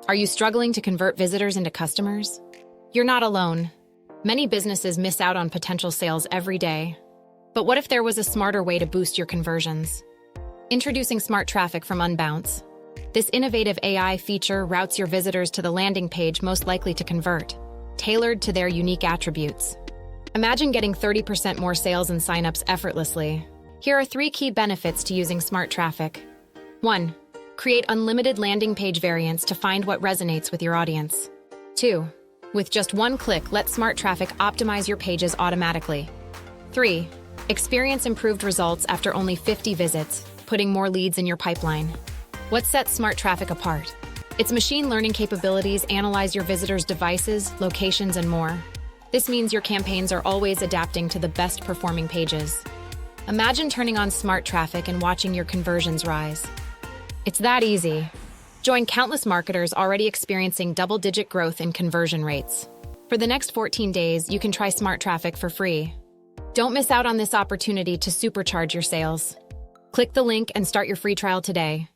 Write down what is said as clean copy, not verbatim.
Are you struggling to convert visitors into customers? You're not alone. Many businesses miss out on potential sales every day. But what if there was a smarter way to boost your conversions? Introducing Smart Traffic from Unbounce. This innovative AI feature routes your visitors to the landing page most likely to convert, tailored to their unique attributes. Imagine getting 30% more sales and signups effortlessly. Here are 3 key benefits to using Smart Traffic. 1. Create unlimited landing page variants to find what resonates with your audience. 2. With just 1 click, let Smart Traffic optimize your pages automatically. 3. Experience improved results after only 50 visits, putting more leads in your pipeline. What sets Smart Traffic apart? Its machine learning capabilities analyze your visitors' devices, locations, and more. This means your campaigns are always adapting to the best performing pages. Imagine turning on Smart Traffic and watching your conversions rise. It's that easy. Join countless marketers already experiencing double-digit growth in conversion rates. For the next 14 days, you can try Smart Traffic for free. Don't miss out on this opportunity to supercharge your sales. Click the link and start your free trial today.